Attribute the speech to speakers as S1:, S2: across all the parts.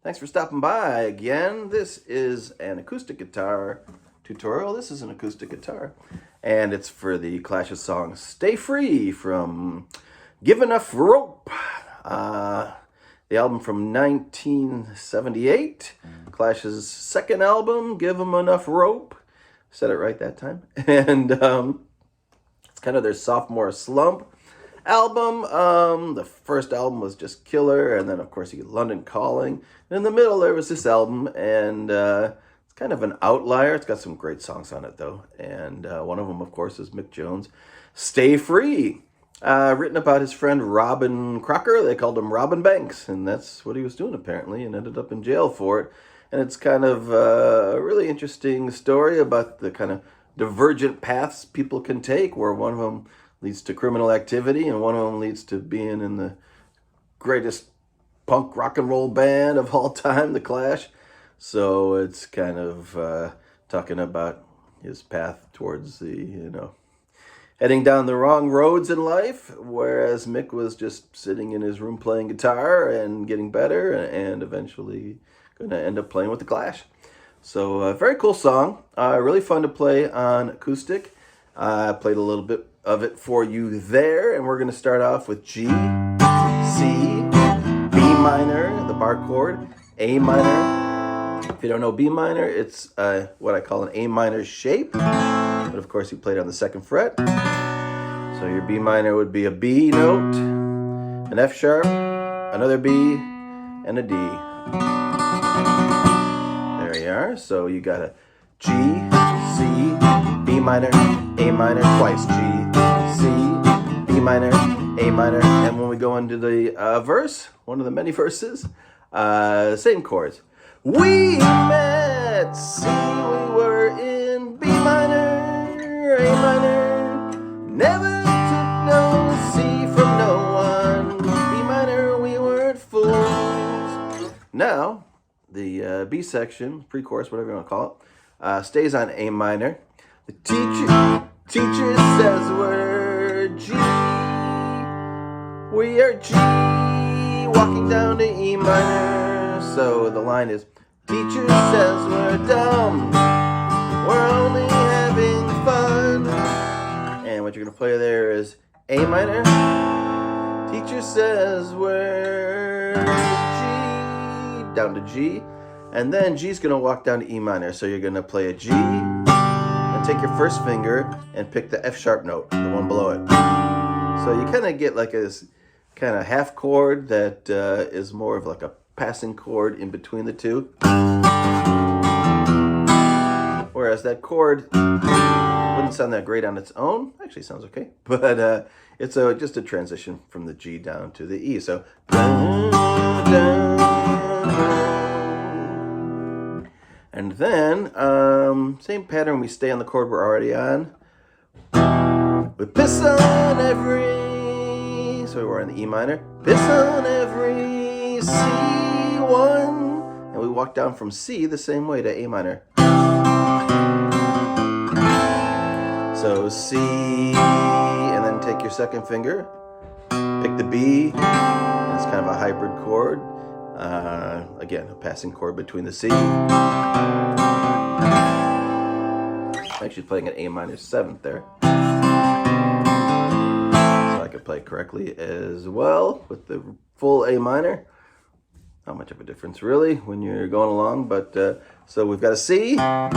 S1: Thanks for stopping by again. This is an acoustic guitar tutorial. This is an acoustic guitar, and it's for the Clash's song Stay Free from Give Enough Rope. The album from 1978, Clash's second album, Give 'Em Enough Rope. Said it right that time. And it's kind of their sophomore slump album. The first album was just killer, and then of course you get London Calling. And in the middle there was this album, and it's kind of an outlier. It's got some great songs on it though, and one of them of course is Mick Jones' Stay Free. Written about his friend Robin Crocker. They called him Robin Banks, and that's what he was doing apparently, and ended up in jail for it. And it's kind of a really interesting story about the kind of divergent paths people can take, where one of them leads to criminal activity and one of them leads to being in the greatest punk rock and roll band of all time, The Clash. So it's kind of talking about his path towards the, heading down the wrong roads in life, whereas Mick was just sitting in his room playing guitar and getting better, and eventually going to end up playing with The Clash. So a very cool song, really fun to play on acoustic. I played a little bit of it for you there, and we're going to start off with G, C, B minor, the bar chord, A minor. If you don't know B minor, it's what I call an A minor shape, but of course you play it on the second fret. So your B minor would be a B note, an F sharp, another B, and a D. There you are. So you got a G, C, B minor, A minor, twice. G, C, B minor, A minor. And when we go into the verse, one of the many verses, same chords. We met, C, we were in B minor, A minor. Never took no C from no one. B minor, we weren't fools. Now, the B section, pre-chorus, whatever you want to call it, stays on A minor. The teacher says we're G. We are G, walking down to E minor. So the line is, teacher says we're dumb, we're only having fun. And what you're going to play there is A minor. Teacher says we're G, down to G. And then G's going to walk down to E minor. So you're going to play a G, and take your first finger and pick the F sharp note, the one below it. So you kind of get like this kind of half chord that is more of like a passing chord in between the two. Whereas that chord wouldn't sound that great on its own. Actually sounds okay. But it's just a transition from the G down to the E. So and then same pattern, we stay on the chord we're already on. We piss on every, so we're in the E minor. Piss on every C1, and we walk down from C the same way to A minor. So C, and then take your second finger, pick the B, and it's kind of a hybrid chord. Again, a passing chord between the C. I'm actually playing an A minor 7th there. So I could play correctly as well with the full A minor. Not much of a difference really when you're going along, but so we've got a C. We're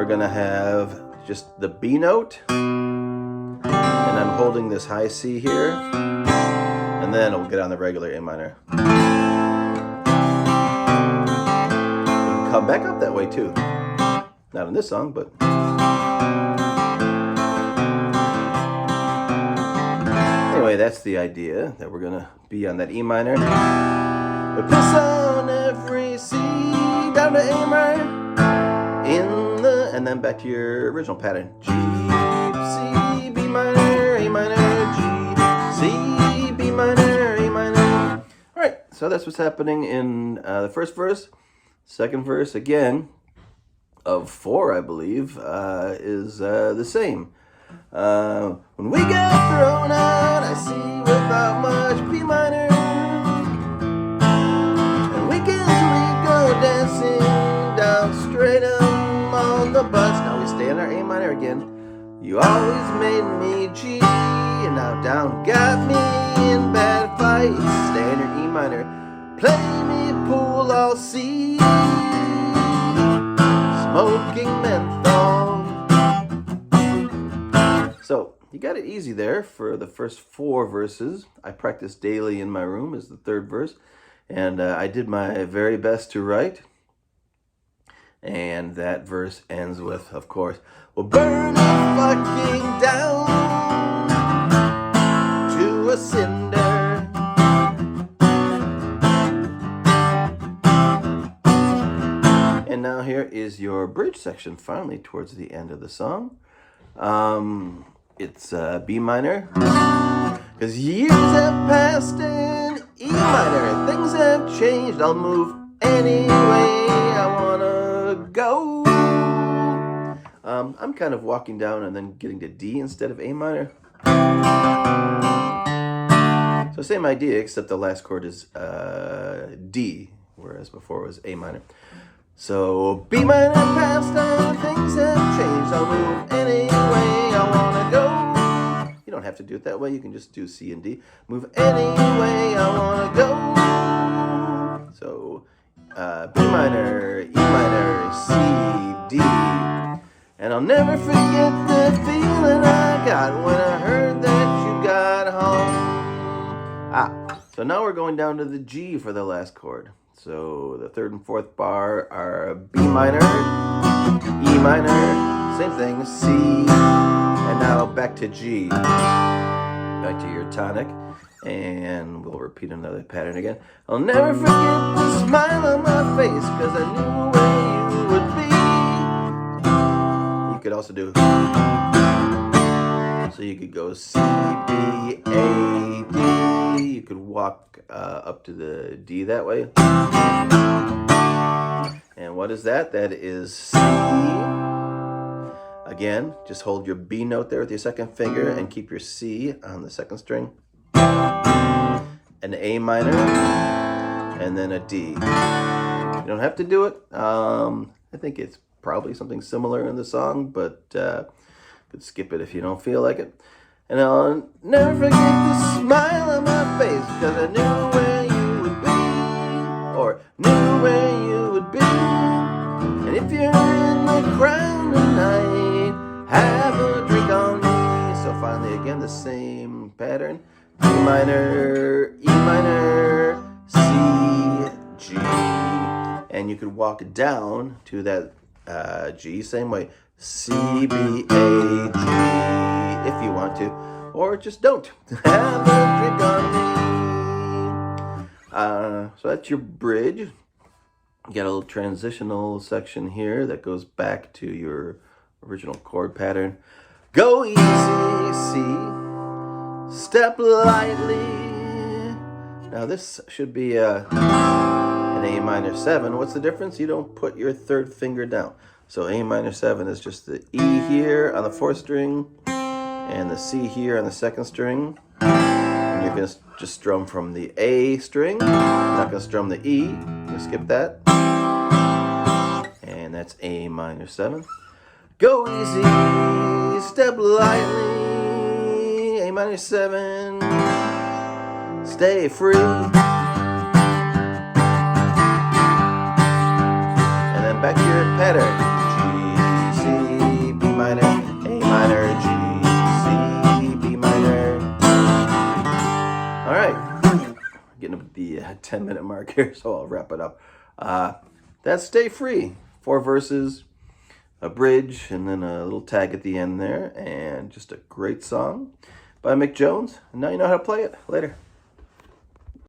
S1: gonna have just the B note, and I'm holding this high C here, and then we'll get on the regular A minor. Come back up that way too. Not in this song, but anyway, that's the idea, that we're gonna be on that E minor. We piss on every C, down to A minor, in the, and then back to your original pattern. G, C, B minor, A minor, G, C, B minor, A minor. All right, so that's what's happening in the first verse. Second verse, again, of 4, I believe, is the same. When we get thrown out, I see without much B minor. You always made me G, and now down got me in bad fights. Standard E minor, play me pool, I'll see. Smoking menthol. So you got it easy there for the first 4 verses. I practice daily in my room is the 3rd verse, and I did my very best to write. And that verse ends with, of course, we'll burn it fucking down to a cinder. And now here is your bridge section, finally, towards the end of the song. It's B minor, because years have passed in E minor. Things have changed, I'll move anyway I wanna go. I'm kind of walking down and then getting to D instead of A minor. So same idea, except the last chord is D, whereas before it was A minor. So B minor passed on, things have changed, I'll move anyway I wanna go. You don't have to do it that way, you can just do C and D. Move anyway I wanna go. So B minor, E minor, C, D. And I'll never forget the feeling I got when I heard that you got home. So now we're going down to the G for the last chord. So the 3rd and 4th bar are B minor, E minor, same thing, C, and now back to G. Back to your tonic, and we'll repeat another pattern again. I'll never forget the smile on my face, cause I knew where you would be. You could also do, so you could go C, B, A, D. You could walk up to the D that way. And what is that? That is C. Again, just hold your B note there with your 2nd finger and keep your C on the 2nd string. An A minor, and then a D. You don't have to do it. I think it's probably something similar in the song, but you could skip it if you don't feel like it. And I'll never forget the smile on my face, cause I knew where you would be, or knew where you would be. And if you're in the crowd tonight, have a drink on me. So finally, again, the same pattern. B minor, E minor, C, G. And you could walk down to that G, same way. C, B, A, G, if you want to. Or just don't. Have a drink on me. So that's your bridge. You got a little transitional section here that goes back to your original chord pattern. Go easy, C. Step lightly. Now this should be an A minor 7. What's the difference? You don't put your 3rd finger down. So A minor 7 is just the E here on the 4th string and the C here on the 2nd string. And you're going to just strum from the A string. You're not going to strum the E. You're going to skip that. And that's A minor 7. Go easy, step lightly, A minor 7, stay free. And then back to your pattern. G, C, B minor, A minor, G, C, B minor. All right, getting up at the 10-minute mark here, so I'll wrap it up. That's Stay Free. 4 verses, a bridge, and then a little tag at the end there, and just a great song by Mick Jones. And now you know how to play it. Later.